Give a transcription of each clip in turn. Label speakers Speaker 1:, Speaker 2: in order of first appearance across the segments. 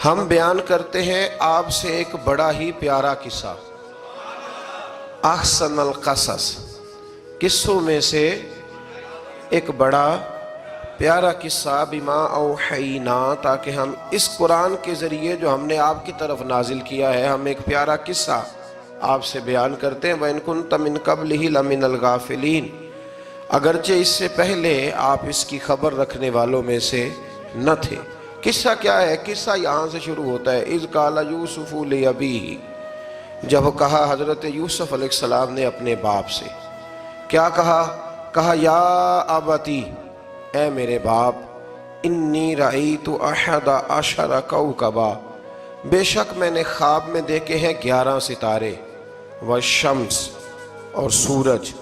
Speaker 1: ہم بیان کرتے ہیں آپ سے ایک بڑا ہی پیارا قصہ، احسن القصص، قصوں میں سے ایک بڑا پیارا قصہ، بما اوحینا، تاکہ ہم اس قرآن کے ذریعے جو ہم نے آپ کی طرف نازل کیا ہے، ہم ایک پیارا قصہ آپ سے بیان کرتے ہیں۔ وَإِن كُنتَ مِن قَبْلِهِ لَمِنَ الْغَافِلِينَ، اگرچہ اس سے پہلے آپ اس کی خبر رکھنے والوں میں سے نہ تھے۔ قصہ کیا ہے؟ قصہ یہاں سے شروع ہوتا ہے، اذ قال یوسف لأبیہ، جب کہا حضرت یوسف علیہ السلام نے اپنے باپ سے، کیا کہا یا ابتی، اے میرے باپ، انی رأیت احد عشر کوکبا، بے شک میں نے خواب میں دیکھے ہیں 11 ستارے، والشمس اور سورج،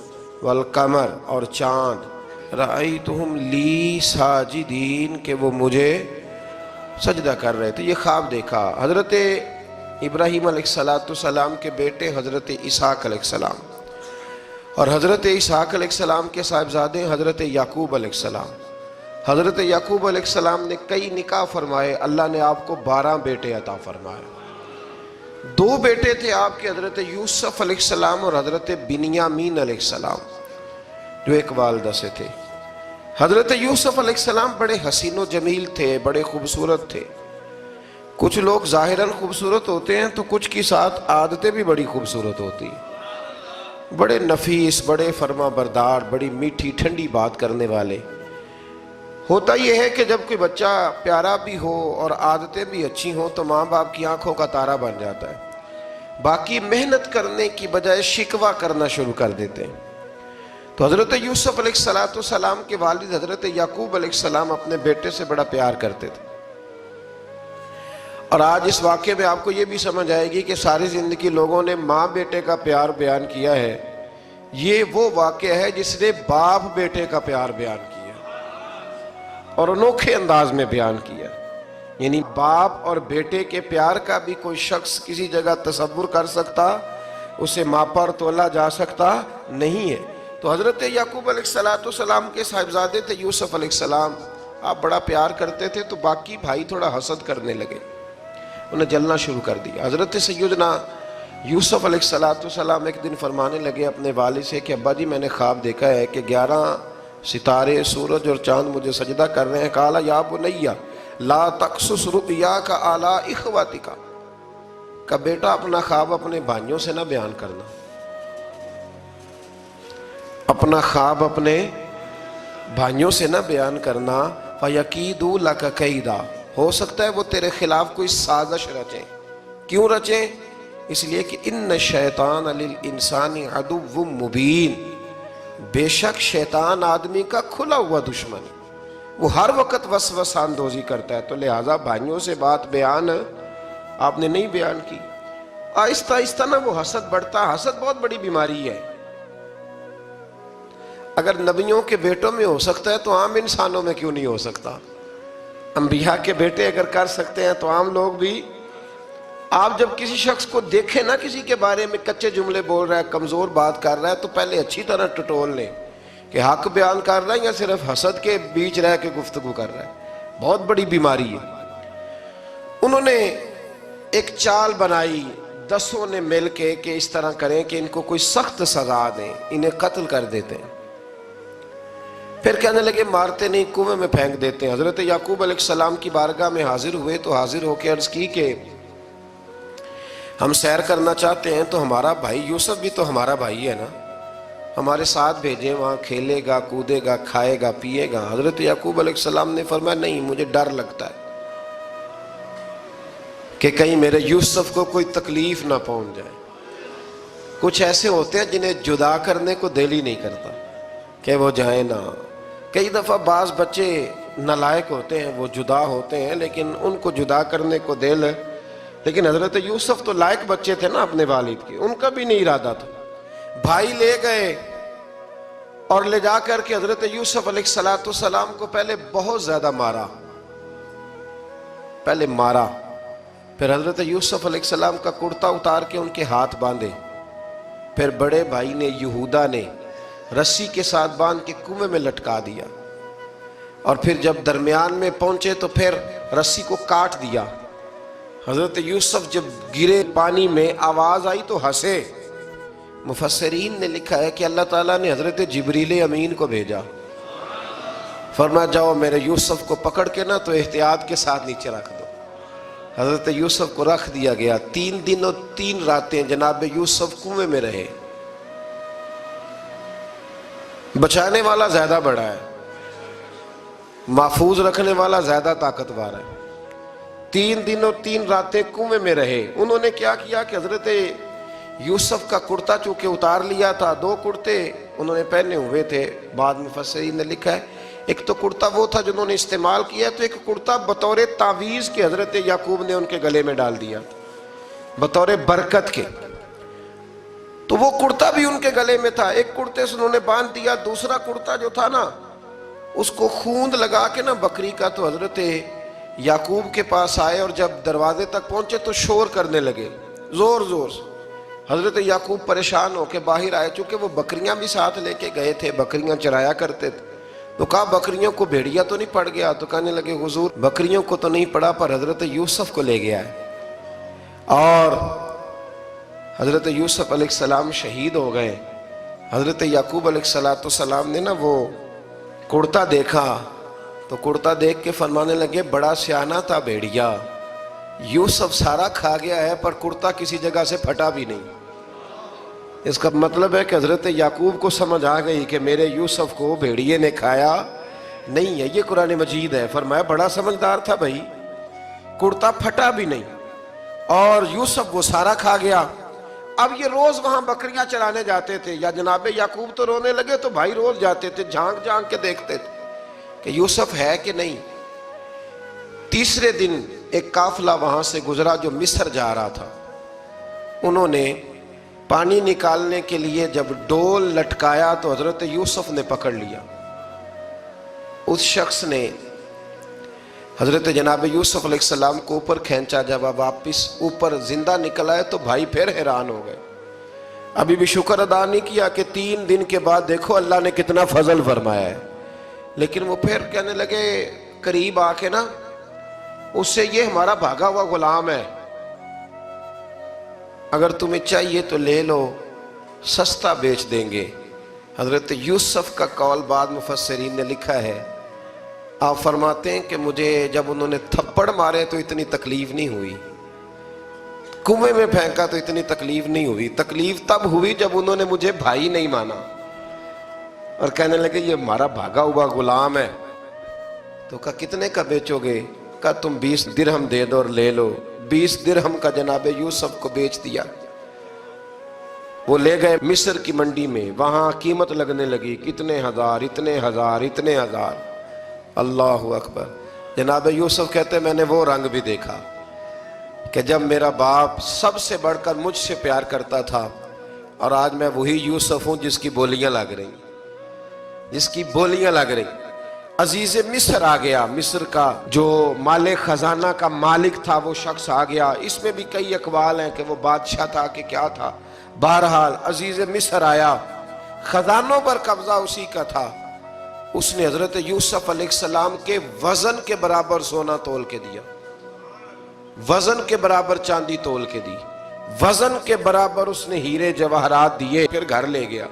Speaker 1: والقمر اور چاند، رأیتہم لی ساجدین، کہ وہ مجھے سجدہ کر رہے تھے۔ یہ خواب دیکھا حضرت ابراہیم علیہ السلام کے بیٹے حضرت اسحاق علیہ السلام، اور حضرت اسحاق علیہ السلام کے صاحبزادے حضرت یعقوب علیہ السلام۔ حضرت یعقوب علیہ السلام نے کئی نکاح فرمائے، اللہ نے آپ کو 12 بیٹے عطا فرمائے۔ 2 بیٹے تھے آپ کے، حضرت یوسف علیہ السلام اور حضرت بنیامین علیہ السلام، جو ایک والدہ سے تھے۔ حضرت یوسف علیہ السلام بڑے حسین و جمیل تھے، بڑے خوبصورت تھے۔ کچھ لوگ ظاہراً خوبصورت ہوتے ہیں تو کچھ کی ساتھ عادتیں بھی بڑی خوبصورت ہوتی ہیں، بڑے نفیس، بڑے فرما بردار، بڑی میٹھی ٹھنڈی بات کرنے والے۔ ہوتا یہ ہے کہ جب کوئی بچہ پیارا بھی ہو اور عادتیں بھی اچھی ہوں تو ماں باپ کی آنکھوں کا تارا بن جاتا ہے، باقی محنت کرنے کی بجائے شکوہ کرنا شروع کر دیتے ہیں۔ تو حضرت یوسف علیہ السلام کے والد حضرت یعقوب علیہ السلام اپنے بیٹے سے بڑا پیار کرتے تھے۔ اور آج اس واقعے میں آپ کو یہ بھی سمجھ آئے گی کہ ساری زندگی لوگوں نے ماں بیٹے کا پیار بیان کیا ہے، یہ وہ واقعہ ہے جس نے باپ بیٹے کا پیار بیان کیا اور انوکھے انداز میں بیان کیا۔ یعنی باپ اور بیٹے کے پیار کا بھی کوئی شخص کسی جگہ تصور کر سکتا، اسے ماپا اور تولا جا سکتا نہیں ہے۔ تو حضرت یعقوب علیہ السلام کے صاحبزادے تھے یوسف علیہ السلام، آپ بڑا پیار کرتے تھے، تو باقی بھائی تھوڑا حسد کرنے لگے، انہیں جلنا شروع کر دیا۔ حضرت سیدنا یوسف علیہ السلام ایک دن فرمانے لگے اپنے والد سے کہ ابا جی میں نے خواب دیکھا ہے کہ 11 ستارے، سورج اور چاند مجھے سجدہ کر رہے ہیں۔ قال یا بنی لا تقصص رؤیاک علی اخوتک، کہ بیٹا اپنا خواب اپنے بھائیوں سے نہ بیان کرنا، اپنا خواب اپنے بھائیوں سے نہ بیان کرنا، فَيَكِيدُوا لَكَ كَيْدًا، ہو سکتا ہے وہ تیرے خلاف کوئی سازش رچیں۔ کیوں رچیں؟ اس لیے کہ اِنَّ الشَّيْطَانَ لِلْإِنسَانِ عَدُوٌّ مُبِينٌ، بے شک شیطان آدمی کا کھلا ہوا دشمن، وہ ہر وقت وسوسہ اندوزی کرتا ہے۔ تو لہٰذا بھائیوں سے بات بیان آپ نے نہیں بیان کی۔ آہستہ آہستہ نا وہ حسد بڑھتا، حسد بہت بڑی بیماری ہے۔ اگر نبیوں کے بیٹوں میں ہو سکتا ہے تو عام انسانوں میں کیوں نہیں ہو سکتا؟ انبیاء کے بیٹے اگر کر سکتے ہیں تو عام لوگ بھی۔ آپ جب کسی شخص کو دیکھیں نا کسی کے بارے میں کچے جملے بول رہا ہے، کمزور بات کر رہا ہے، تو پہلے اچھی طرح ٹٹول لیں کہ حق بیان کر رہا ہے یا صرف حسد کے بیچ رہ کے گفتگو کر رہا ہے۔ بہت بڑی بیماری ہے۔ انہوں نے ایک چال بنائی 10 نے مل کے کہ اس طرح کریں کہ ان کو کوئی سخت سزا دیں، انہیں قتل کر دیتے ہیں۔ پھر کہنے لگے مارتے نہیں، کنویں میں پھینک دیتے ہیں۔ حضرت یعقوب علیہ السلام کی بارگاہ میں حاضر ہوئے تو حاضر ہو کے عرض کی کہ ہم سیر کرنا چاہتے ہیں تو ہمارا بھائی یوسف بھی تو ہمارا بھائی ہے نا، ہمارے ساتھ بھیجیں، وہاں کھیلے گا، کودے گا، کھائے گا، پیے گا۔ حضرت یعقوب علیہ السلام نے فرمایا نہیں، مجھے ڈر لگتا ہے کہ کہیں میرے یوسف کو کوئی تکلیف نہ پہنچ جائے۔ کچھ ایسے ہوتے ہیں جنہیں جدا کرنے کو دل ہی نہیں کرتا کہ وہ جائیں نہ۔ کئی دفعہ بعض بچے نالائق ہوتے ہیں، وہ جدا ہوتے ہیں لیکن ان کو جدا کرنے کو دل، لیکن حضرت یوسف تو لائق بچے تھے نا اپنے والد کے، ان کا بھی نہیں ارادہ تھا۔ بھائی لے گئے اور لے جا کر کے حضرت یوسف علیہ السلام کو پہلے بہت زیادہ مارا، پھر حضرت یوسف علیہ السلام کا کرتا اتار کے ان کے ہاتھ باندھے، پھر بڑے بھائی نے یہودا نے رسی کے ساتھ باندھ کے کنویں میں لٹکا دیا، اور پھر جب درمیان میں پہنچے تو پھر رسی کو کاٹ دیا، حضرت یوسف جب گرے پانی میں آواز آئی تو ہنسے. مفسرین نے لکھا ہے کہ اللہ تعالیٰ نے حضرت جبریل امین کو بھیجا، فرمایا جاؤ میرے یوسف کو پکڑ کے نا تو احتیاط کے ساتھ نیچے رکھ دو. حضرت یوسف کو رکھ دیا گیا. 3 دن اور 3 راتیں جناب یوسف کنویں میں رہے. بچانے والا زیادہ بڑا ہے، محفوظ رکھنے والا زیادہ طاقتور ہے. 3 دن اور 3 راتیں کنویں میں رہے. انہوں نے کیا کیا کہ حضرت یوسف کا کرتا چونکہ اتار لیا تھا، 2 کرتے انہوں نے پہنے ہوئے تھے. بعد مفسرین نے لکھا ہے ایک تو کرتا وہ تھا جنہوں نے استعمال کیا، تو ایک کرتا بطور تعویذ کے حضرت یعقوب نے ان کے گلے میں ڈال دیا بطور برکت کے. تو وہ کرتا بھی ان کے گلے میں تھا. ایک کرتے سے انہوں نے باندھ دیا. دوسرا کرتا جو تھا نا اس کو خوند لگا کے نا بکری کا، تو حضرت یعقوب کے پاس آئے اور جب دروازے تک پہنچے تو شور کرنے لگے زور زور سے. حضرت یعقوب پریشان ہو کے باہر آئے، چونکہ وہ بکریاں بھی ساتھ لے کے گئے تھے، بکریاں چرایا کرتے تھے. تو کہا بکریوں کو بھیڑیا تو نہیں پڑ گیا؟ تو کہنے لگے حضور بکریوں کو تو نہیں پڑا پر حضرت یوسف کو لے گیا ہے. اور حضرت یوسف علیہ السلام شہید ہو گئے. حضرت یعقوب علیہ السلام نے نا وہ کرتا دیکھا تو کرتا دیکھ کے فرمانے لگے بڑا سیانہ تھا بھیڑیا، یوسف سارا کھا گیا ہے پر کرتا کسی جگہ سے پھٹا بھی نہیں. اس کا مطلب ہے کہ حضرت یعقوب کو سمجھ آ گئی کہ میرے یوسف کو بھیڑیے نے کھایا نہیں ہے. یہ قرآن مجید ہے. فرمایا بڑا سمجھدار تھا بھائی، کرتا پھٹا بھی نہیں اور یوسف وہ سارا کھا گیا. اب یہ روز وہاں بکریاں چرانے جاتے تھے. یا جناب یعقوب تو رونے لگے تو بھائی روز جاتے تھے، جھانک جھانک کے دیکھتے تھے کہ یوسف ہے کہ نہیں. تیسرے دن ایک قافلہ وہاں سے گزرا جو مصر جا رہا تھا. انہوں نے پانی نکالنے کے لیے جب ڈول لٹکایا تو حضرت یوسف نے پکڑ لیا. اس شخص نے حضرت جناب یوسف علیہ السلام کو اوپر کھینچا. جب اب واپس اوپر زندہ نکل آئے تو بھائی پھر حیران ہو گئے. ابھی بھی شکر ادا نہیں کیا کہ 3 دن کے بعد دیکھو اللہ نے کتنا فضل فرمایا ہے. لیکن وہ پھر کہنے لگے قریب آ کے نا اس سے یہ ہمارا بھاگا ہوا غلام ہے، اگر تمہیں چاہیے تو لے لو، سستا بیچ دیں گے. حضرت یوسف کا قول بعد مفسرین نے لکھا ہے، آپ فرماتے ہیں کہ مجھے جب انہوں نے تھپڑ مارے تو اتنی تکلیف نہیں ہوئی، کنویں میں پھینکا تو اتنی تکلیف نہیں ہوئی. تکلیف تب ہوئی جب انہوں نے مجھے بھائی نہیں مانا اور کہنے لگے یہ ہمارا بھاگا ہوا غلام ہے. تو کہا کتنے کا بیچو گے؟ کہا تم 20 درہم دے دو اور لے لو. 20 درہم کا جناب یوسف کو بیچ دیا. وہ لے گئے مصر کی منڈی میں، وہاں قیمت لگنے لگی کتنے ہزار، اتنے ہزار، اتنے ہزار. اللہ اکبر. جناب یوسف کہتے میں نے وہ رنگ بھی دیکھا کہ جب میرا باپ سب سے بڑھ کر مجھ سے پیار کرتا تھا اور آج میں وہی یوسف ہوں جس کی بولیاں لگ رہی، جس کی بولیاں لگ رہی. عزیز مصر آ گیا. مصر کا جو مال خزانہ کا مالک تھا وہ شخص آ گیا. اس میں بھی کئی اقوال ہیں کہ وہ بادشاہ تھا کہ کیا تھا. بہرحال عزیز مصر آیا، خزانوں پر قبضہ اسی کا تھا. اس نے حضرت یوسف علیہ السلام کے وزن کے برابر سونا تول کے دیا، وزن کے برابر چاندی تول کے دی، وزن کے برابر اس نے ہیرے جواہرات دیے. پھر گھر لے گیا.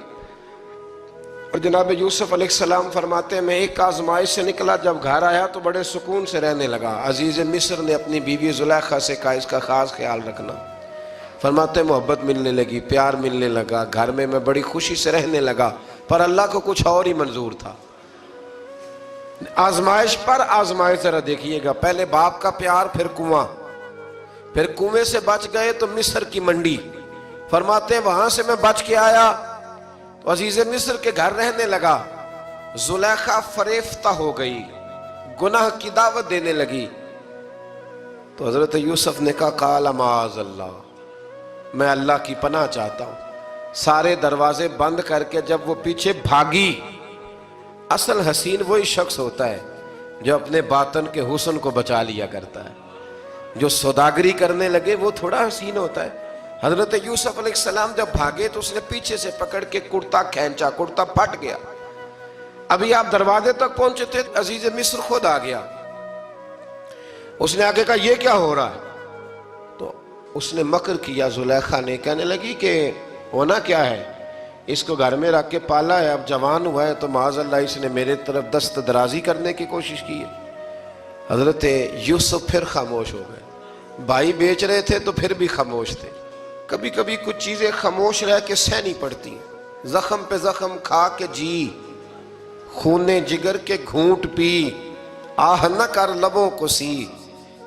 Speaker 1: اور جناب یوسف علیہ السلام فرماتے ہیں میں ایک آزمائش سے نکلا، جب گھر آیا تو بڑے سکون سے رہنے لگا. عزیز مصر نے اپنی بیوی زلیخا سے کہا اس کا خاص خیال رکھنا. فرماتے ہیں محبت ملنے لگی، پیار ملنے لگا، گھر میں بڑی خوشی سے رہنے لگا. پر اللہ کو کچھ اور ہی منظور تھا. آزمائش پر آزمائش ذرا دیکھیے گا. پہلے باپ کا پیار، پھر کنواں، پھر کنویں سے بچ گئے تو مصر کی منڈی. فرماتے ہیں وہاں سے میں بچ کے آیا تو عزیز مصر کے گھر رہنے لگا. زلیخا فریفتہ ہو گئی، گناہ کی دعوت دینے لگی. تو حضرت یوسف نے کہا قال معاذ اللہ، میں اللہ کی پناہ چاہتا ہوں. سارے دروازے بند کر کے جب وہ پیچھے بھاگی. اصل حسین وہی شخص ہوتا ہے جو اپنے باطن کے حسن کو بچا لیا کرتا ہے. جو سوداگری کرنے لگے وہ تھوڑا حسین ہوتا ہے. حضرت یوسف علیہ السلام جب بھاگے تو اس نے پیچھے سے پکڑ کے کرتا کھینچا، کرتا پھٹ گیا. ابھی آپ دروازے تک پہنچے تھے، عزیز مصر خود آ گیا. اس نے آگے کہا یہ کیا ہو رہا ہے؟ اس نے مکر کیا زلیخا نے، کہنے لگی کہ ہونا کیا ہے، اس کو گھر میں رکھ کے پالا ہے، اب جوان ہوا ہے تو معاذ اللہ اس نے میرے طرف دست درازی کرنے کی کوشش کی ہے۔ حضرت یوسف پھر خاموش ہو گئے، بھائی بیچ رہے تھے تو پھر بھی خاموش تھے۔ کبھی کبھی کچھ چیزیں خاموش رہ کے سہنی پڑتی ہیں، زخم پہ زخم کھا کے جی، خون جگر کے گھونٹ پی، آہ نہ کر لبوں کو سی،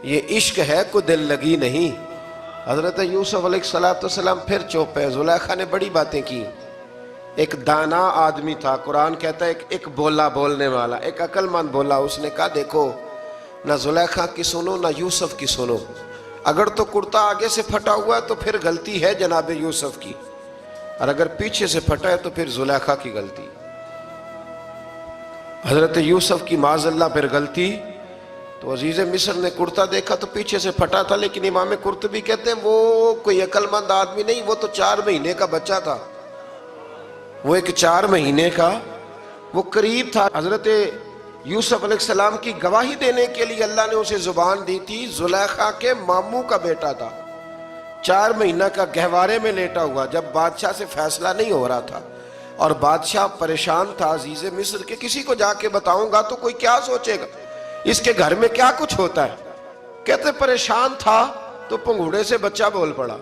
Speaker 1: یہ عشق ہے کو دل لگی نہیں۔ حضرت یوسف علیہ السلام پھر چپ ہے۔ زلیخا نے بڑی باتیں کی، ایک دانا آدمی تھا، قرآن کہتا ہے ایک بولا بولنے والا، ایک عقل مند بولا، اس نے کہا دیکھو نہ زلیخا کی سنو نہ یوسف کی سنو، اگر تو کرتا آگے سے پھٹا ہوا ہے تو پھر غلطی ہے جناب یوسف کی، اور اگر پیچھے سے پھٹا ہے تو پھر زلیخا کی غلطی۔ حضرت یوسف کی معاذ اللہ پھر غلطی، تو عزیز مصر نے کرتا دیکھا تو پیچھے سے پھٹا تھا، لیکن امام قرطبی کہتے ہیں وہ کوئی عقل مند آدمی نہیں، وہ تو 4 مہینے کا بچہ تھا، وہ ایک 4 مہینے کا وہ قریب تھا۔ حضرت یوسف علیہ السلام کی گواہی دینے کے لیے اللہ نے اسے زبان دی تھی، زلیخا کے ماموں کا بیٹا تھا، 4 مہینہ کا گہوارے میں لیٹا ہوا، جب بادشاہ سے فیصلہ نہیں ہو رہا تھا اور بادشاہ پریشان تھا عزیز مصر کے کسی کو جا کے بتاؤں گا تو کوئی کیا سوچے گا، اس کے گھر میں کیا کچھ ہوتا ہے۔ کہتے پریشان تھا تو پنگوڑے سے بچہ بول پڑا،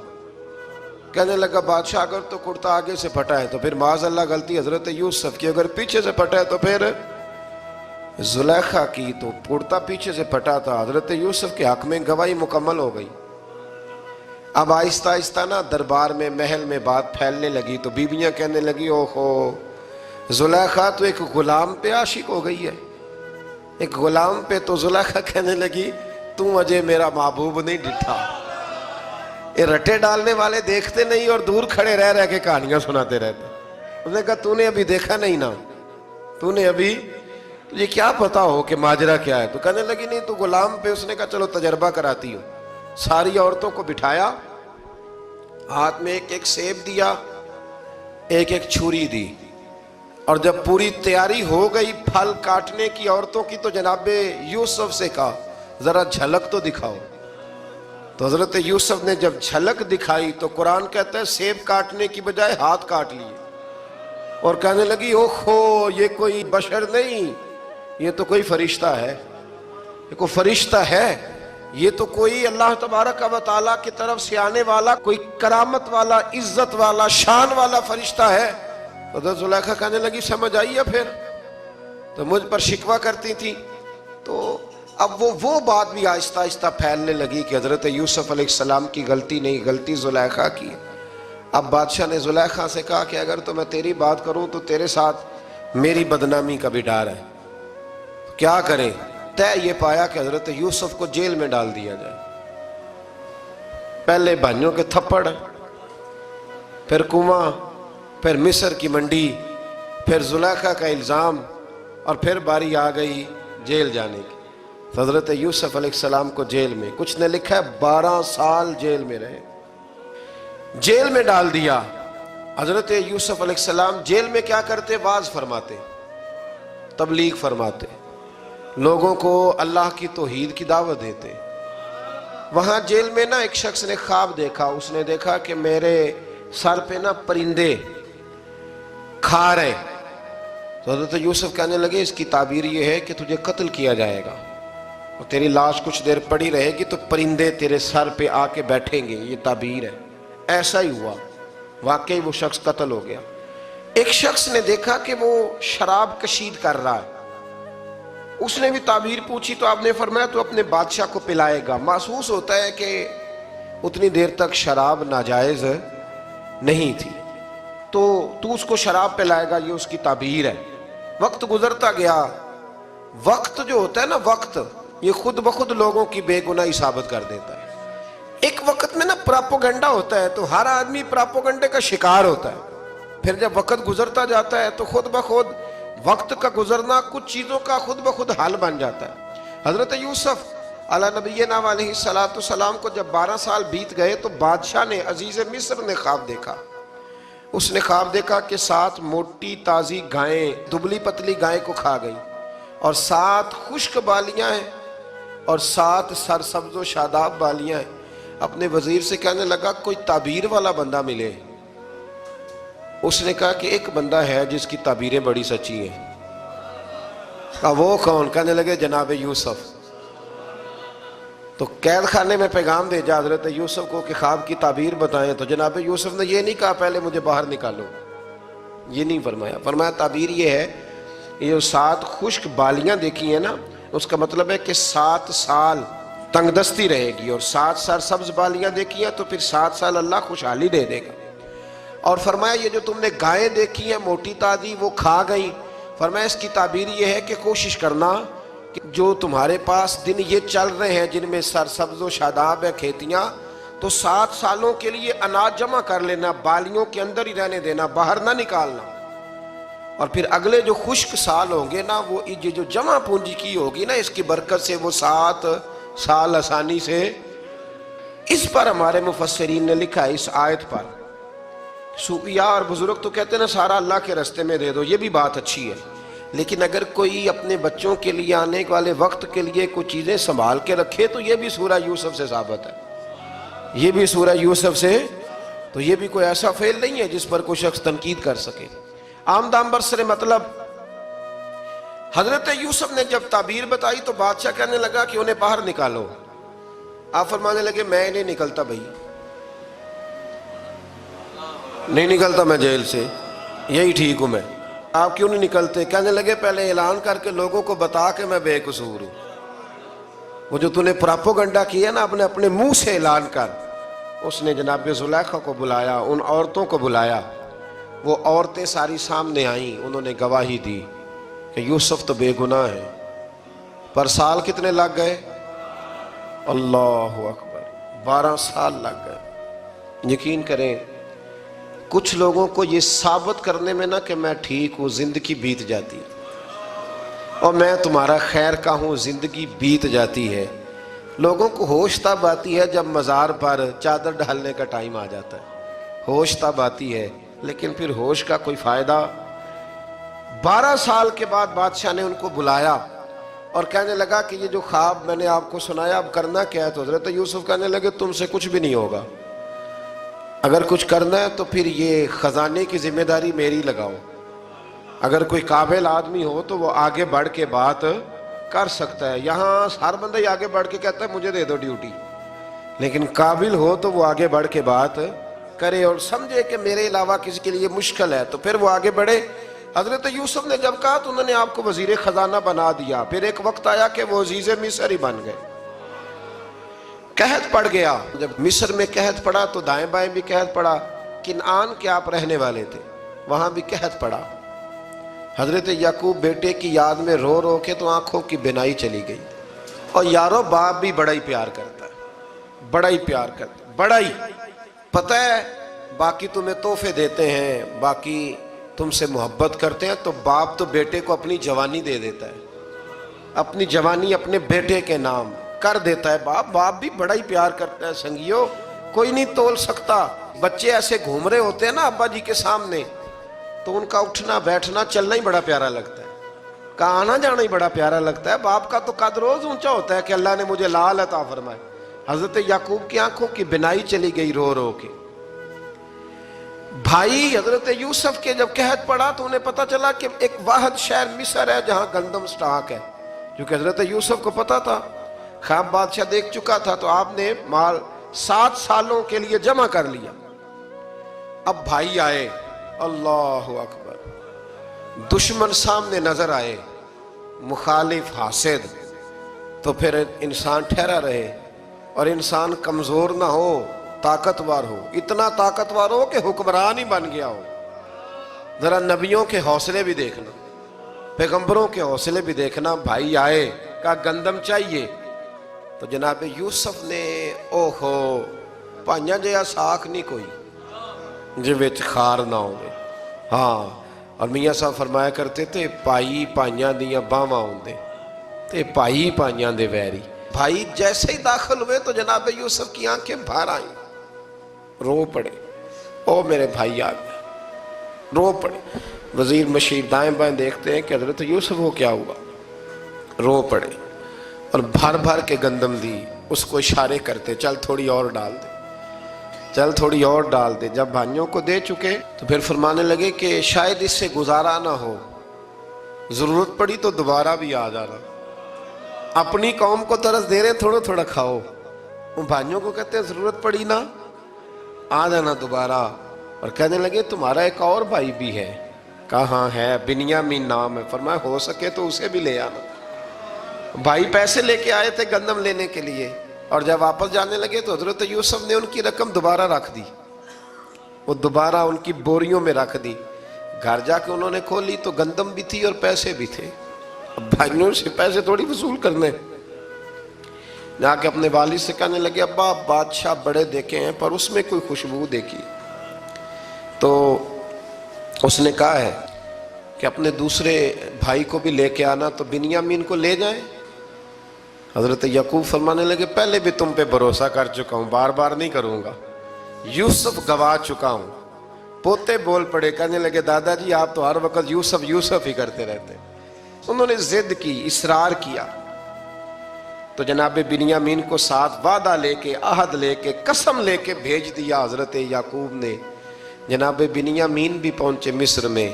Speaker 1: کہنے لگا بادشاہ اگر تو کرتا آگے سے پھٹا ہے تو پھر معاذ اللہ غلطی حضرت یوسف کی، اگر پیچھے سے پھٹا ہے تو پھر زلیخا کی، تو کرتا پیچھے سے پھٹا تھا، حضرت یوسف کے حق میں گواہی مکمل ہو گئی۔ اب آہستہ آہستہ نا دربار میں محل میں بات پھیلنے لگی، تو بیویاں کہنے لگی اوہو زلیخا تو ایک غلام پہ عاشق ہو گئی ہے، ایک غلام پہ۔ تو زلیخا کہنے لگی تم اجے میرا محبوب نہیں ڈٹھا۔ یہ رٹے ڈالنے والے دیکھتے نہیں اور دور کھڑے رہ رہ کے کہانیاں سناتے رہتے۔ اس نے کہا تو نے ابھی دیکھا نہیں نا، تو نے ابھی، تجھے کیا پتا ہو کہ ماجرا کیا ہے؟ تو کہنے لگی نہیں تو غلام پہ۔ اس نے کہا چلو تجربہ کراتی ہوں۔ ساری عورتوں کو بٹھایا، ہاتھ میں ایک ایک سیب دیا، ایک ایک چھری دی، اور جب پوری تیاری ہو گئی پھل کاٹنے کی عورتوں کی تو جناب یوسف سے کہا ذرا جھلک تو دکھاؤ۔ تو حضرت یوسف نے جب جھلک دکھائی تو قرآن کہتا ہے سیب کاٹنے کی بجائے ہاتھ کاٹ لیے، اور کہنے لگی اوہو یہ کوئی بشر نہیں، یہ تو کوئی فرشتہ ہے، یہ کوئی فرشتہ ہے، یہ تو کوئی اللہ تبارک و تعالیٰ کی طرف سے آنے والا کوئی کرامت والا عزت والا شان والا فرشتہ ہے۔ حضرت زلیخا کہنے لگی سمجھ آئی ہے پھر تو مجھ پر شکوہ کرتی تھی۔ تو اب وہ بات بھی آہستہ آہستہ پھیلنے لگی کہ حضرت یوسف علیہ السلام کی غلطی نہیں، غلطی زلیخا کی۔ اب بادشاہ نے زلیخا سے کہا کہ اگر تو میں تیری بات کروں تو تیرے ساتھ میری بدنامی کا بھی ڈر ہے، کیا کریں؟ طے یہ پایا کہ حضرت یوسف کو جیل میں ڈال دیا جائے۔ پہلے بھائیوں کے تھپڑ، پھر کنواں، پھر مصر کی منڈی، پھر زلیخا کا الزام، اور پھر باری آ گئی جیل جانے کی۔ تو حضرت یوسف علیہ السلام کو جیل میں، کچھ نے لکھا ہے 12 سال جیل میں رہے، جیل میں ڈال دیا۔ حضرت یوسف علیہ السلام جیل میں کیا کرتے؟ واعظ فرماتے، تبلیغ فرماتے، لوگوں کو اللہ کی توحید کی دعوت دیتے۔ وہاں جیل میں نا ایک شخص نے خواب دیکھا، اس نے دیکھا کہ میرے سر پہ نا پرندے کھا رہے۔ تو حضرت یوسف کہنے لگے اس کی تعبیر یہ ہے کہ تجھے قتل کیا جائے گا، اور تیری لاش کچھ دیر پڑی رہے گی تو پرندے تیرے سر پہ آ کے بیٹھیں گے، یہ تعبیر ہے۔ ایسا ہی ہوا، واقعی وہ شخص قتل ہو گیا۔ ایک شخص نے دیکھا کہ وہ شراب کشید کر رہا ہے، اس نے بھی تعبیر پوچھی تو آپ نے فرمایا تو اپنے بادشاہ کو پلائے گا۔ محسوس ہوتا ہے کہ اتنی دیر تک شراب ناجائز نہیں تھی، تو اس کو شراب پلائے گا، یہ اس کی تعبیر ہے۔ وقت گزرتا گیا، وقت جو ہوتا ہے نا، وقت یہ خود بخود لوگوں کی بے گناہی ثابت کر دیتا ہے۔ ایک وقت میں نا پراپوگنڈا ہوتا ہے تو ہر آدمی پراپوگنڈے کا شکار ہوتا ہے، پھر جب وقت گزرتا جاتا ہے تو خود بخود وقت کا گزرنا کچھ چیزوں کا خود بخود حل بن جاتا ہے۔ حضرت یوسف علیہ نبینا علیہ السلام کو جب 12 سال بیت گئے تو بادشاہ نے، عزیز مصر نے خواب دیکھا۔ اس نے خواب دیکھا کہ 7 موٹی تازی گائیں دبلی پتلی گائیں کو کھا گئی، اور 7 خشک بالیاں ہیں اور 7 سرسبز و شاداب بالیاں ہیں۔ اپنے وزیر سے کہنے لگا کوئی تعبیر والا بندہ ملے. اس نے کہا کہ ایک بندہ ہے جس کی تعبیریں بڑی سچی ہیں. کہا وہ کون؟ کہنے لگے جناب یوسف. تو قید خانے میں پیغام بھیجا حضرت یوسف کو کہ خواب کی تعبیر بتائیں. تو جناب یوسف نے یہ نہیں کہا پہلے مجھے باہر نکالو، یہ نہیں فرمایا. فرمایا تعبیر یہ ہے، یہ جو 7 خشک بالیاں دیکھی ہیں نا، اس کا مطلب ہے کہ 7 سال تنگ دستی رہے گی، اور 7 سال سبز بالیاں دیکھی ہیں تو پھر 7 سال اللہ خوشحالی دے دے گا. اور فرمایا یہ جو تم نے گائیں دیکھی ہیں موٹی تازی وہ کھا گئیں، فرمایا اس کی تعبیر یہ ہے کہ کوشش کرنا کہ جو تمہارے پاس دن یہ چل رہے ہیں جن میں سرسبز و شاداب ہے کھیتیاں، تو 7 سالوں کے لیے اناج جمع کر لینا، بالیوں کے اندر ہی رہنے دینا، باہر نہ نکالنا. اور پھر اگلے جو خشک سال ہوں گے نا، وہ یہ جو جمع پونجی کی ہوگی نا، اس کی برکت سے وہ 7 سال آسانی سے. اس پر ہمارے مفسرین نے لکھا ہے، اس آیت پر صوفیاء اور بزرگ تو کہتے ہیں نا سارا اللہ کے راستے میں دے دو، یہ بھی بات اچھی ہے، لیکن اگر کوئی اپنے بچوں کے لیے آنے والے وقت کے لیے کوئی چیزیں سنبھال کے رکھے تو یہ بھی سورہ یوسف سے ثابت ہے، یہ بھی سورہ یوسف سے. تو یہ بھی کوئی ایسا فعل نہیں ہے جس پر کوئی شخص تنقید کر سکے. عام دام برسر مطلب حضرت یوسف نے جب تعبیر بتائی تو بادشاہ کہنے لگا کہ انہیں باہر نکالو. آپ فرمانے لگے میں نہیں نکلتا بھائی، نہیں نکلتا میں جیل سے، یہی ٹھیک ہوں میں. آپ کیوں نہیں نکلتے؟ کہنے لگے پہلے اعلان کر کے لوگوں کو بتا کہ میں بے قصور ہوں. وہ جو تو نے پراپوگنڈا کیا نا اپنے منہ سے اعلان کر. اس نے جناب زلیخا کو بلایا، ان عورتوں کو بلایا، وہ عورتیں ساری سامنے آئیں، انہوں نے گواہی دی کہ یوسف تو بے گناہ ہے. پر سال کتنے لگ گئے؟ اللہ اکبر، 12 سال لگ گئے. یقین کریں کچھ لوگوں کو یہ ثابت کرنے میں نا کہ میں ٹھیک ہوں زندگی بیت جاتی، اور میں تمہارا خیر کا ہوں زندگی بیت جاتی ہے. لوگوں کو ہوش تب آتی ہے جب مزار پر چادر ڈالنے کا ٹائم آ جاتا ہے، ہوش تب آتی ہے، لیکن پھر ہوش کا کوئی فائدہ. 12 سال کے بعد بادشاہ نے ان کو بلایا اور کہنے لگا کہ یہ جو خواب میں نے آپ کو سنایا اب کرنا کیا ہے؟ تو حضرت یوسف کہنے لگے تم سے کچھ بھی نہیں ہوگا، اگر کچھ کرنا ہے تو پھر یہ خزانے کی ذمہ داری میری لگاؤ. اگر کوئی قابل آدمی ہو تو وہ آگے بڑھ کے بات کر سکتا ہے. یہاں ہر بندہ ہی آگے بڑھ کے کہتا ہے مجھے دے دو ڈیوٹی، لیکن قابل ہو تو وہ آگے بڑھ کے بات کرے اور سمجھے کہ میرے علاوہ کسی کے لیے مشکل ہے تو پھر وہ آگے بڑھے. حضرت یوسف نے جب کہا تو انہوں نے آپ کو وزیر خزانہ بنا دیا. پھر ایک وقت آیا کہ وہ عزیز مصر ہی بن گئے. قحط پڑ گیا، جب مصر میں قحط پڑا تو دائیں بائیں بھی قحط پڑا. کنعان کے آپ رہنے والے تھے، وہاں بھی قحط پڑا. حضرت یعقوب بیٹے کی یاد میں رو رو کے تو آنکھوں کی بینائی چلی گئی. اور یارو باپ بھی بڑا ہی پیار کرتا ہے، بڑا ہی پیار کرتا ہے، بڑا ہی. پتہ ہے باقی تمہیں تحفے دیتے ہیں، باقی تم سے محبت کرتے ہیں، تو باپ تو بیٹے کو اپنی جوانی دے دیتا ہے، اپنی جوانی اپنے بیٹے کے نام کر دیتا ہے. باپ بھی بڑا ہی پیار کرتا ہے. سنگیو کوئی نہیں تول سکتا. بچے ایسے گھوم رہے ہوتے ہیں نا ابا جی کے سامنے، تو ان کا اٹھنا بیٹھنا چلنا ہی بڑا پیارا لگتا ہے، کا آنا جانا ہی بڑا پیارا لگتا ہے. باپ کا تو قد روز اونچا ہوتا ہے کہ اللہ نے مجھے لال عطا فرمائے. حضرت یعقوب کی آنکھوں کی بینائی چلی گئی رو رو کے. بھائی حضرت یوسف کے جب قحط پڑا تو انہیں پتا چلا کہ ایک واحد شہر مصر ہے جہاں گندم سٹاک ہے، کیونکہ حضرت یوسف کو پتا تھا، خواب بادشاہ دیکھ چکا تھا. تو آپ نے مال 7 سالوں کے لیے جمع کر لیا. اب بھائی آئے، اللہ اکبر، دشمن سامنے نظر آئے، مخالف حاسد، تو پھر انسان ٹھہرا رہے اور انسان کمزور نہ ہو، طاقتور ہو. اتنا طاقتور ہو کہ حکمران ہی بن گیا ہو. ذرا نبیوں کے حوصلے بھی دیکھنا، پیغمبروں کے حوصلے بھی دیکھنا. بھائی آئے، کہا گندم چاہیے. تو جناب یوسف نے اوہو پائیاں جیا ساکھ نہیں کوئی جے وچ خار نہ ہوئے. ہاں، اور میاں صاحب فرمایا کرتے تھے پائی پائیاں دیاں باواں ہوندے تے پائی پائیاں دے ویری. بھائی جیسے ہی داخل ہوئے تو جناب یوسف کی آنکھیں باہر آئیں، رو پڑے. او میرے بھائی آ گیا، رو پڑے. وزیر مشیر دائیں بائیں دیکھتے ہیں کہ حضرت یوسف کو کیا ہوا، رو پڑے اور بھر بھر کے گندم دی. اس کو اشارے کرتے چل تھوڑی اور ڈال دے، چل تھوڑی اور ڈال دے۔ جب بھائیوں کو دے چکے تو پھر فرمانے لگے کہ شاید اس سے گزارا نہ ہو، ضرورت پڑی تو دوبارہ بھی آ جانا، اپنی قوم کو ترس دے رہے تھوڑا تھوڑا کھاؤ، ان بھائیوں کو کہتے ہیں ضرورت پڑی نا آ جانا دوبارہ۔ اور کہنے لگے تمہارا ایک اور بھائی بھی ہے، کہا ہاں ہے، بنیامین نام ہے۔ فرمایا ہو سکے تو اسے بھی لے آنا۔ بھائی پیسے لے کے آئے تھے گندم لینے کے لیے، اور جب واپس جانے لگے تو حضرت یوسف نے ان کی رقم دوبارہ رکھ دی، وہ دوبارہ ان کی بوریوں میں رکھ دی۔ گھر جا کے انہوں نے کھولی تو گندم بھی تھی اور پیسے بھی تھے۔ اب بھائیوں سے پیسے تھوڑی وصول کرنے، جا کے اپنے والد سے کہنے لگے ابا بادشاہ بڑے دیکھے ہیں پر اس میں کوئی خوشبو دیکھی، تو اس نے کہا ہے کہ اپنے دوسرے بھائی کو بھی لے کے آنا، تو بنیامین کو لے جائیں۔ حضرت یعقوب فرمانے لگے پہلے بھی تم پہ بھروسہ کر چکا ہوں، بار بار نہیں کروں گا، یوسف گوا چکا ہوں۔ پوتے بول پڑے، کہنے لگے دادا جی آپ تو ہر وقت یوسف یوسف ہی کرتے رہتے۔ انہوں نے ضد کی، اصرار کیا، تو جناب بنیامین کو ساتھ وعدہ لے کے، عہد لے کے، قسم لے کے بھیج دیا حضرت یعقوب نے۔ جناب بنیامین بھی پہنچے مصر میں،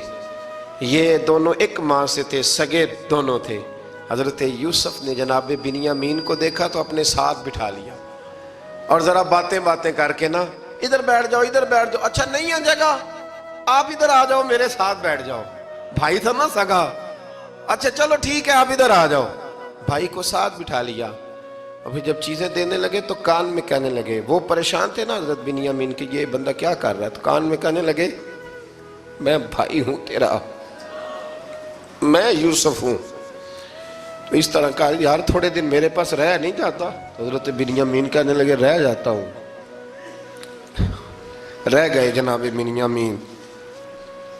Speaker 1: یہ دونوں ایک ماں سے تھے، سگے دونوں تھے۔ حضرت یوسف نے جناب بنیامین کو دیکھا تو اپنے ساتھ بٹھا لیا، اور ذرا باتیں کر کے نا ادھر بیٹھ جاؤ ادھر بیٹھ جاؤ، اچھا نہیں ہے جگہ آپ ادھر آ جاؤ میرے ساتھ بیٹھ جاؤ، بھائی تھا نا سگا، اچھا چلو ٹھیک ہے آپ ادھر آ جاؤ، بھائی کو ساتھ بٹھا لیا۔ ابھی جب چیزیں دینے لگے تو کان میں کہنے لگے، وہ پریشان تھے نا حضرت بنیامین کہ یہ بندہ کیا کر رہا ہے، تو کان میں کہنے لگے میں بھائی ہوں تیرا، میں یوسف ہوں۔ تو اس طرح کہا یار تھوڑے دن میرے پاس رہ نہیں جاتا، حضرت بنیامین کہنے لگے رہ جاتا ہوں۔ رہ گئے جناب بنیامین۔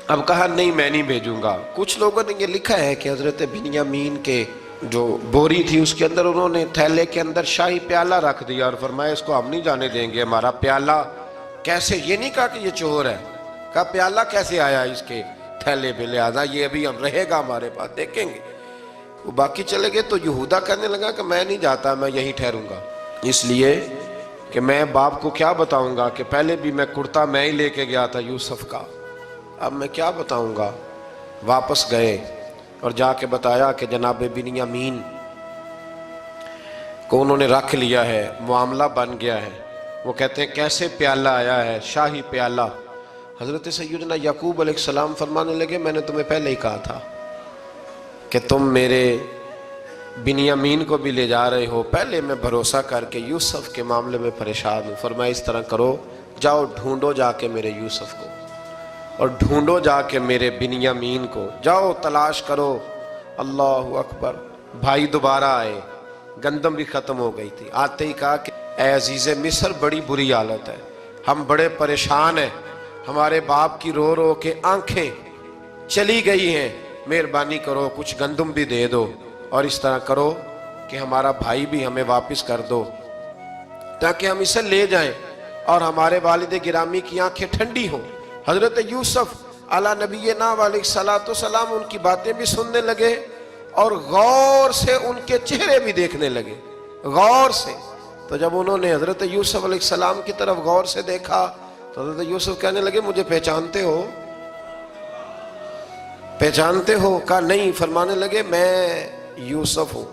Speaker 1: اب کہا نہیں میں نہیں بھیجوں گا۔ کچھ لوگوں نے یہ لکھا ہے کہ حضرت بنیامین کے جو بوری تھی اس کے اندر انہوں نے تھیلے کے اندر شاہی پیالہ رکھ دیا، اور فرمایا اس کو ہم نہیں جانے دیں گے، ہمارا پیالہ کیسے، یہ نہیں کہا کہ یہ چور ہے، کہا پیالہ کیسے آیا اس کے تھیلے پہ، لہذا یہ ابھی ہم رہے گا ہمارے پاس، دیکھیں گے۔ وہ باقی چلے گئے تو یہودا کہنے لگا کہ میں نہیں جاتا، میں یہیں ٹھہروں گا، اس لیے کہ میں باپ کو کیا بتاؤں گا کہ پہلے بھی میں کرتا میں ہی لے کے گیا تھا یوسف کا، اب میں کیا بتاؤں گا۔ واپس گئے اور جا کے بتایا کہ جناب بنیامین کو انہوں نے رکھ لیا ہے، معاملہ بن گیا ہے۔ وہ کہتے ہیں کیسے پیالہ آیا ہے، شاہی پیالہ۔ حضرت سیدنا یعقوب علیہ السلام فرمانے لگے میں نے تمہیں پہلے ہی کہا تھا کہ تم میرے بنیامین کو بھی لے جا رہے ہو، پہلے میں بھروسہ کر کے یوسف کے معاملے میں پریشان ہوں۔ فرمایا اس طرح کرو، جاؤ ڈھونڈو جا کے میرے یوسف کو، اور ڈھونڈو جا کے میرے بنیامین کو، جاؤ تلاش کرو۔ اللہ اکبر۔ بھائی دوبارہ آئے، گندم بھی ختم ہو گئی تھی، آتے ہی کہا کہ اے عزیز مصر بڑی بری حالت ہے، ہم بڑے پریشان ہیں، ہمارے باپ کی رو رو کے آنکھیں چلی گئی ہیں، مہربانی کرو کچھ گندم بھی دے دو، اور اس طرح کرو کہ ہمارا بھائی بھی ہمیں واپس کر دو تاکہ ہم اسے لے جائیں اور ہمارے والد گرامی کی آنکھیں ٹھنڈی ہوں۔ حضرت یوسف علی نبینا علیہ الصلوۃ والسلام ان کی باتیں بھی سننے لگے اور غور سے ان کے چہرے بھی دیکھنے لگے، غور سے۔ تو جب انہوں نے حضرت یوسف علیہ السلام کی طرف غور سے دیکھا تو حضرت یوسف کہنے لگے مجھے پہچانتے ہو، پہچانتے ہو؟ کہا نہیں۔ فرمانے لگے میں یوسف ہوں۔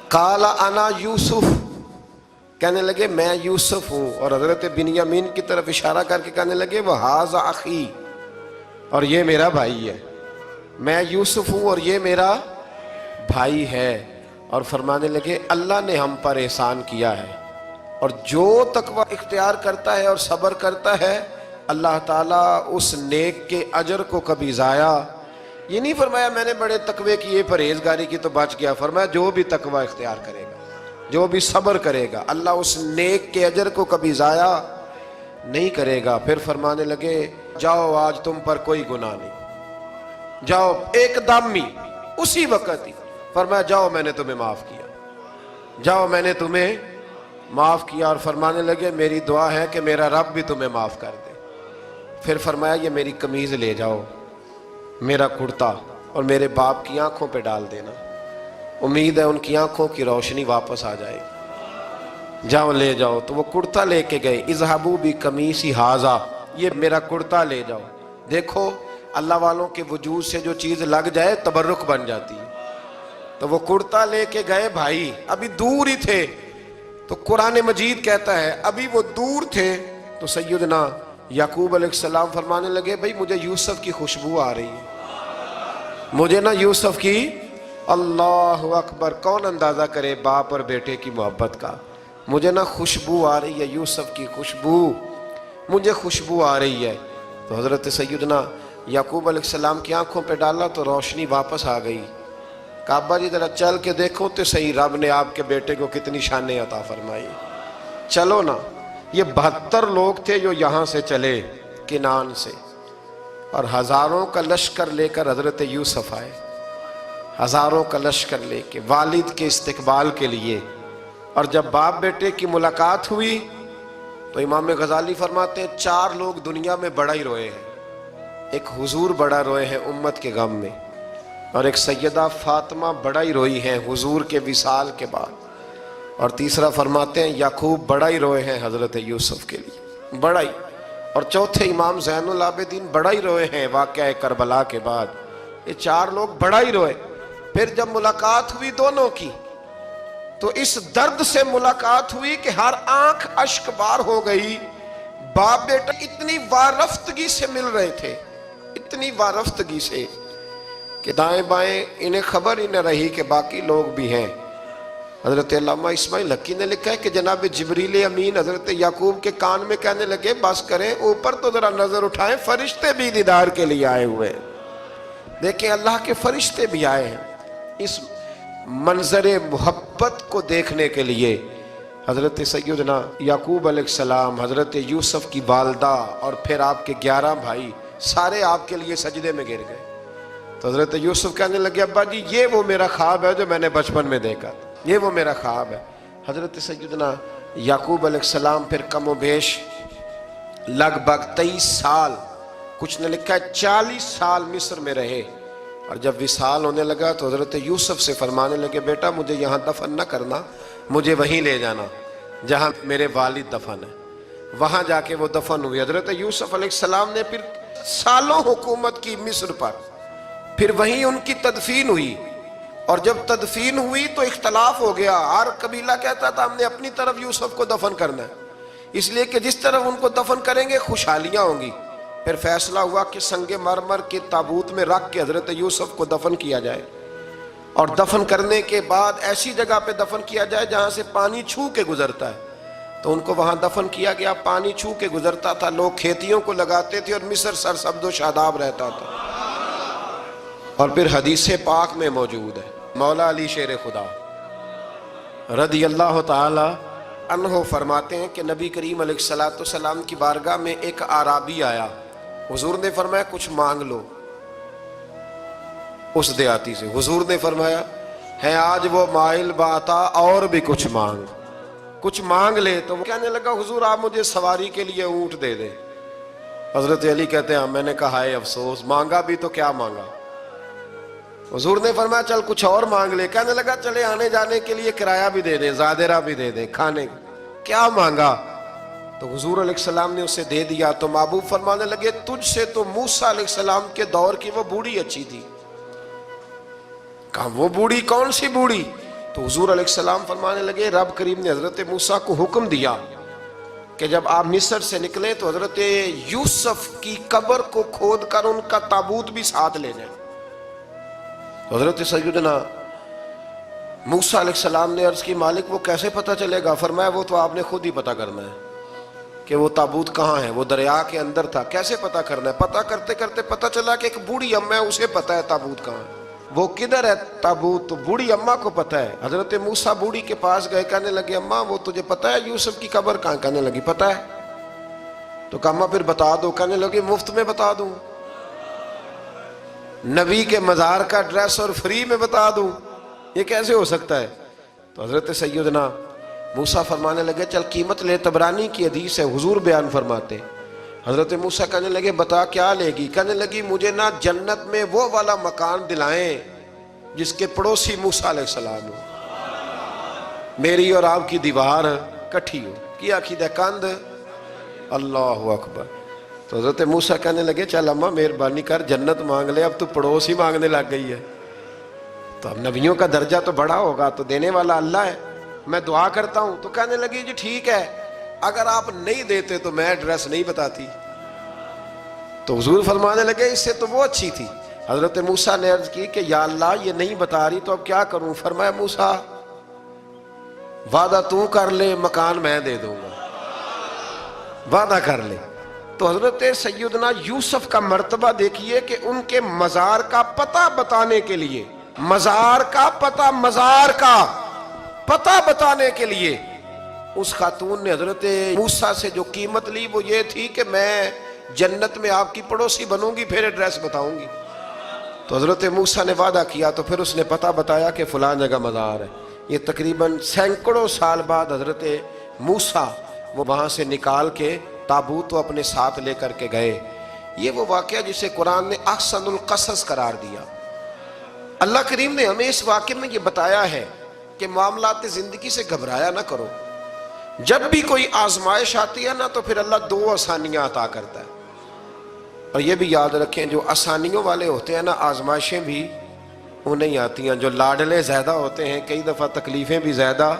Speaker 1: قال انا یوسف، کہنے لگے میں یوسف ہوں، اور حضرت بنیامین کی طرف اشارہ کر کے کہنے لگے وہذا اخی، اور یہ میرا بھائی ہے، میں یوسف ہوں اور یہ میرا بھائی ہے۔ اور فرمانے لگے اللہ نے ہم پر احسان کیا ہے، اور جو تقوی اختیار کرتا ہے اور صبر کرتا ہے اللہ تعالیٰ اس نیک کے اجر کو کبھی ضائع، یہ نہیں فرمایا میں نے بڑے تقوی کیے پرہیزگاری کی تو بچ گیا، فرمایا جو بھی تقوی اختیار کرے گا، جو بھی صبر کرے گا، اللہ اس نیک کے اجر کو کبھی ضائع نہیں کرے گا۔ پھر فرمانے لگے جاؤ آج تم پر کوئی گناہ نہیں، جاؤ ایک دم ہی اسی وقت ہی فرمایا جاؤ میں نے تمہیں معاف کیا، جاؤ میں نے تمہیں معاف کیا۔ اور فرمانے لگے میری دعا ہے کہ میرا رب بھی تمہیں معاف کر دے۔ پھر فرمایا یہ میری قمیض لے جاؤ، میرا کرتا، اور میرے باپ کی آنکھوں پہ ڈال دینا، امید ہے ان کی آنکھوں کی روشنی واپس آ جائے، جاؤ لے جاؤ۔ تو وہ کرتا لے کے گئے، اذهبوا بقمیصی ھذا، یہ میرا کرتا لے جاؤ۔ دیکھو اللہ والوں کے وجود سے جو چیز لگ جائے تبرک بن جاتی ہے۔ تو وہ کرتا لے کے گئے بھائی، ابھی دور ہی تھے، تو قرآن مجید کہتا ہے ابھی وہ دور تھے تو سیدنا یعقوب علیہ السلام فرمانے لگے بھئی مجھے یوسف کی خوشبو آ رہی ہے، مجھے نا یوسف کی، اللہ اکبر، کون اندازہ کرے باپ اور بیٹے کی محبت کا، مجھے نا خوشبو آ رہی ہے، یوسف کی خوشبو، مجھے خوشبو آ رہی ہے۔ تو حضرت سیدنا یعقوب علیہ السلام کی آنکھوں پہ ڈالا تو روشنی واپس آ گئی۔ کعبہ جی ذرا چل کے دیکھو تو صحیح، رب نے آپ کے بیٹے کو کتنی شانیں عطا فرمائی۔ چلو نا، یہ 72 لوگ تھے جو یہاں سے چلے کنان سے، اور ہزاروں کا لشکر لے کر حضرت یوسف آئے، ہزاروں کا لشکر لے کے والد کے استقبال کے لیے۔ اور جب باپ بیٹے کی ملاقات ہوئی تو امام غزالی فرماتے ہیں 4 لوگ دنیا میں بڑا ہی روئے ہیں، ایک حضور بڑا روئے ہیں امت کے غم میں، اور ایک سیدہ فاطمہ بڑا ہی روئی ہیں حضور کے وصال کے بعد، اور تیسرا فرماتے ہیں یعقوب بڑا ہی روئے ہیں حضرت یوسف کے لیے، بڑا ہی، اور چوتھے امام زین العابدین بڑا ہی روئے ہیں واقعہ کربلا کے بعد۔ یہ 4 لوگ بڑا ہی روئے۔ پھر جب ملاقات ہوئی دونوں کی تو اس درد سے ملاقات ہوئی کہ ہر آنکھ اشک بار ہو گئی۔ باپ بیٹا اتنی وارفتگی سے مل رہے تھے، اتنی وارفتگی سے کہ دائیں بائیں انہیں خبر ہی نہ رہی کہ باقی لوگ بھی ہیں۔ حضرت علامہ اسماعیل حقی نے لکھا ہے کہ جناب جبریل امین حضرت یعقوب کے کان میں کہنے لگے بس کریں، اوپر تو ذرا نظر اٹھائیں، فرشتے بھی دیدار کے لیے آئے ہوئے ہیں۔ دیکھیں اللہ کے فرشتے بھی آئے ہیں اس منظر محبت کو دیکھنے کے لیے۔ حضرت سیدنا یعقوب علیہ السلام، حضرت یوسف کی والدہ، اور پھر آپ کے 11 بھائی سارے آپ کے لیے سجدے میں گر گئے۔ تو حضرت یوسف کہنے لگے ابا جی یہ وہ میرا خواب ہے جو میں نے بچپن میں دیکھا تھا، یہ وہ میرا خواب ہے۔ حضرت سیدنا یعقوب علیہ السلام پھر کم و بیش لگ بھگ 23 سال، کچھ نے لکھا ہے 40 سال مصر میں رہے، اور جب وصال ہونے لگا تو حضرت یوسف سے فرمانے لگے بیٹا مجھے یہاں دفن نہ کرنا، مجھے وہیں لے جانا جہاں میرے والد دفن ہے۔ وہاں جا کے وہ دفن ہوئے۔ حضرت یوسف علیہ السلام نے پھر سالوں حکومت کی مصر پر، پھر وہیں ان کی تدفین ہوئی، اور جب تدفین ہوئی تو اختلاف ہو گیا، ہر قبیلہ کہتا تھا ہم نے اپنی طرف یوسف کو دفن کرنا ہے، اس لیے کہ جس طرف ان کو دفن کریں گے خوشحالیاں ہوں گی۔ پھر فیصلہ ہوا کہ سنگ مرمر کے تابوت میں رکھ کے حضرت یوسف کو دفن کیا جائے، اور دفن کرنے کے بعد ایسی جگہ پہ دفن کیا جائے جہاں سے پانی چھو کے گزرتا ہے۔ تو ان کو وہاں دفن کیا گیا، پانی چھو کے گزرتا تھا، لوگ کھیتیوں کو لگاتے تھے اور مصر سرسبز و شاداب رہتا تھا۔ اور پھر حدیث پاک میں موجود ہے، مولا علی شیر خدا رضی اللہ تعالی عنہ فرماتے ہیں کہ نبی کریم علیہ السلام کی بارگاہ میں ایک اعرابی آیا، حضور نے فرمایا کچھ مانگ لو اس دیہاتی سے۔ حضور نے فرمایا ہے آج وہ مائل باتا، اور بھی کچھ مانگ لے۔ تو وہ کہنے لگا حضور آپ مجھے سواری کے لیے اونٹ دے دیں۔ حضرت علی کہتے ہیں میں نے کہا ہے افسوس، مانگا بھی تو کیا مانگا۔ حضور نے فرمایا چل کچھ اور مانگ لے۔ کہنے لگا چلے آنے جانے کے لیے کرایہ بھی دے دیں، زادرہ بھی دے دیں، کھانے کیا مانگا۔ تو حضور علیہ السلام نے اسے دے دیا۔ تو محبوب فرمانے لگے تجھ سے تو موسیٰ علیہ السلام کے دور کی وہ بوڑھی اچھی تھی۔ کہا وہ بوڑھی کون سی بوڑھی؟ تو حضور علیہ السلام فرمانے لگے رب کریم نے حضرت موسیٰ کو حکم دیا کہ جب آپ مصر سے نکلیں تو حضرت یوسف کی قبر کو کھود کر ان کا تابوت بھی ساتھ لے جائیں۔ حضرت سیدنا موسیٰ علیہ السلام نے عرض کی مالک وہ کیسے پتہ چلے گا؟ فرمایا وہ تو آپ نے خود ہی پتہ کرنا ہے کہ وہ تابوت کہاں ہے، وہ دریا کے اندر تھا، کیسے پتہ کرنا ہے؟ پتہ کرتے کرتے پتہ چلا کہ ایک بوڑھی اماں ہے، اسے پتہ ہے تابوت کہاں ہے، وہ کدھر ہے تابوت، تو بوڑھی اماں کو پتہ ہے۔ حضرت موسیٰ بوڑھی کے پاس گئے، کہنے لگے اماں وہ تجھے پتہ ہے یوسف کی قبر کہاں؟ کہنے لگی پتہ ہے۔ تو کہا اماں پھر بتا دو۔ کہنے لگی مفت میں بتا دوں، نبی کے مزار کا ایڈریس اور فری میں بتا دوں، یہ کیسے ہو سکتا ہے؟ تو حضرت سیدنا موسیٰ فرمانے لگے چل قیمت لے، طبرانی کی حدیث ہے، حضور بیان فرماتے۔ حضرت موسیٰ کہنے لگے بتا کیا لے گی؟ کہنے لگی مجھے نا جنت میں وہ والا مکان دلائیں جس کے پڑوسی موسیٰ علیہ السلام ہو، میری اور آپ کی دیوار کٹھی ہو، کیا عقیدہ کند اللہ اکبر۔ تو حضرت موسیٰ کہنے لگے چل اماں مہربانی کر جنت مانگ لے، اب تو پڑوس ہی مانگنے لگ گئی ہے، تو اب نبیوں کا درجہ تو بڑا ہوگا، تو دینے والا اللہ ہے، میں دعا کرتا ہوں۔ تو کہنے لگی جی ٹھیک ہے، اگر آپ نہیں دیتے تو میں ایڈریس نہیں بتاتی۔ تو حضور فرمانے لگے اس سے تو وہ اچھی تھی۔ حضرت موسیٰ نے عرض کی کہ یا اللہ یہ نہیں بتا رہی تو اب کیا کروں؟ فرمایا موسیٰ وعدہ تو کر لے، مکان میں دے دوں گا، وعدہ کر لے۔ تو حضرت سیدنا یوسف کا مرتبہ دیکھیے کہ ان کے مزار کا پتہ بتانے کے لیے، مزار کا پتہ بتانے کے لیے اس خاتون نے حضرت موسیٰ سے جو قیمت لی وہ یہ تھی کہ میں جنت میں آپ کی پڑوسی بنوں گی، پھر ایڈریس بتاؤں گی۔ تو حضرت موسیٰ نے وعدہ کیا، تو پھر اس نے پتہ بتایا کہ فلاں جگہ مزار ہے۔ یہ تقریباً سینکڑوں سال بعد حضرت موسیٰ وہ وہاں سے نکال کے تابوت اپنے ساتھ لے کر کے گئے۔ یہ وہ واقعہ جسے قرآن نے احسن القصص قرار دیا۔ اللہ کریم نے ہمیں اس واقعے میں یہ بتایا ہے کہ معاملات زندگی سے گھبرایا نہ کرو، جب بھی کوئی آزمائش آتی ہے نا تو پھر اللہ دو آسانیاں عطا کرتا ہے، اور یہ بھی یاد رکھیں جو آسانیوں والے ہوتے ہیں نا آزمائشیں بھی انہیں آتی ہیں، جو لاڈلے زیادہ ہوتے ہیں کئی دفعہ تکلیفیں بھی زیادہ۔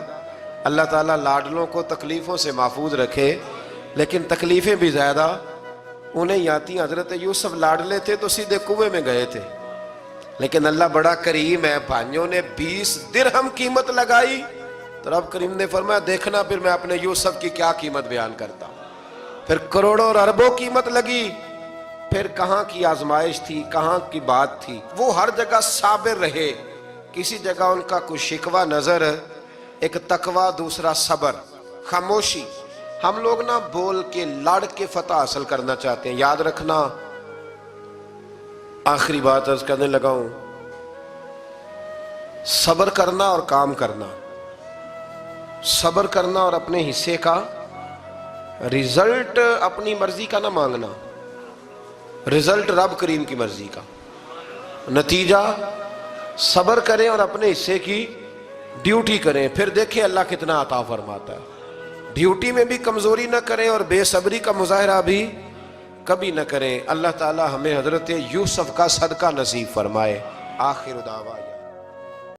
Speaker 1: اللہ تعالیٰ لاڈلوں کو تکلیفوں سے محفوظ رکھے، لیکن تکلیفیں بھی زیادہ انہیں آتی ہیں۔ حضرت یوسف لاڈلے تھے تو سیدھے کنویں میں گئے تھے، لیکن اللہ بڑا کریم ہے، بھائیوں نے 20 درہم قیمت لگائی تو رب کریم نے فرمایا دیکھنا پھر میں اپنے یوسف کی کیا قیمت بیان کرتا ہوں۔ پھر کروڑوں اور اربوں قیمت لگی، پھر کہاں کی آزمائش تھی، کہاں کی بات تھی، وہ ہر جگہ صابر رہے، کسی جگہ ان کا کوئی شکوہ نظر، ایک تقوی، دوسرا صبر، خاموشی۔ ہم لوگ نہ بول کے لڑ کے فتح حاصل کرنا چاہتے ہیں، یاد رکھنا۔ آخری بات عرض کرنے لگا ہوں، صبر کرنا اور کام کرنا، صبر کرنا اور اپنے حصے کا رزلٹ اپنی مرضی کا نہ مانگنا، رزلٹ رب کریم کی مرضی کا، نتیجہ صبر کریں اور اپنے حصے کی ڈیوٹی کریں، پھر دیکھیں اللہ کتنا عطا فرماتا ہے۔ ڈیوٹی میں بھی کمزوری نہ کریں اور بے صبری کا مظاہرہ بھی کبھی نہ کریں۔ اللہ تعالی ہمیں حضرت یوسف کا صدقہ نصیب فرمائے۔ آخر دعوانا